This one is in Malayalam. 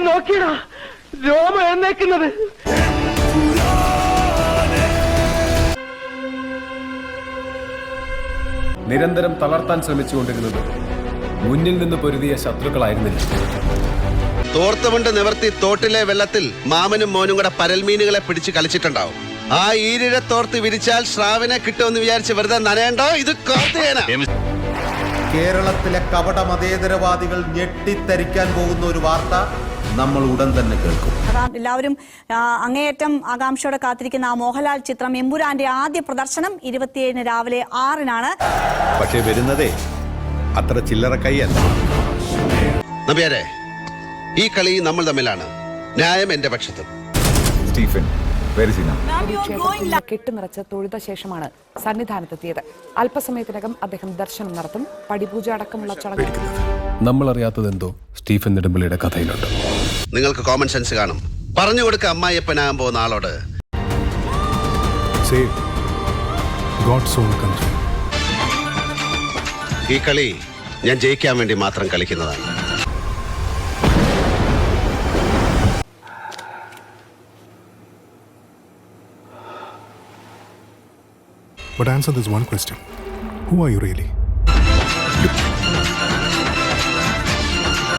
നോക്കിയടാ രോമ എന്നേക്കുന്നത്. നിരന്തരം തളർത്താൻ ശ്രമിച്ചുകൊണ്ടിരുന്നത് മുന്നിൽ നിന്ന് പൊരുതിയ ശത്രുക്കളായിരുന്നില്ല. തോർത്തുമുണ്ട് നിവർത്തി തോട്ടിലെ വെള്ളത്തിൽ മാമനും മോനും കൂടെ പരൽമീനുകളെ പിടിച്ച് കളിച്ചിട്ടുണ്ടാവും. ആ ഈരിഴ തോർത്ത് വിരിച്ചാൽ ശ്രാവിനെ കിട്ടുമെന്ന് വിചാരിച്ച് വെറുതെ നനയണ്ടോ? ഇത് കോർത്തേന. കേരളത്തിലെ കപട മതേതരവാദികൾ ഞെട്ടിത്തരിക്കാൻ പോകുന്ന ഒരു വാർത്ത നമ്മൾ ഉടൻ തന്നെ കേൾക്കും. എല്ലാവരും അങ്ങേയറ്റം ആകാംക്ഷയോടെ കാത്തിരിക്കുന്ന ആ മോഹൻലാൽ ചിത്രം എമ്പുരാന്റെ ആദ്യ പ്രദർശനം 27 രാവിലെ 6-നാണ്. പക്ഷേ വരുന്നതേ അത്ര ചില്ലറ കൈയല്ല. നമ്പ്യാരെ, ഈ കളി നമ്മൾ തമ്മിലാണ്. ന്യായം എന്റെ പക്ഷത്തും. സ്റ്റീഫൻ കെട്ടുനിറച്ച് തൊഴുത ശേഷമാണ് സന്നിധാനത്തെത്തിയത്. അല്പസമയത്തിനകം അദ്ദേഹം ദർശനം നടത്തും. പടിപൂജ അടക്കമുള്ള ചടങ്ങുകൾ. നമ്മൾ അറിയാത്തതെന്തോ സ്റ്റീഫൻ നെടുമ്പള്ളിയുടെ കഥയിലുണ്ട്. നിങ്ങൾക്ക് കോമൺ സെൻസ് കാണും. പറഞ്ഞു കൊടുക്ക അമ്മായിയപ്പനാകാൻ പോകുന്ന ആളോട്. ഈ കളി ഞാൻ ജയിക്കാൻ വേണ്ടി മാത്രം കളിക്കുന്നതാണ്. But answer this one question. Who are you really?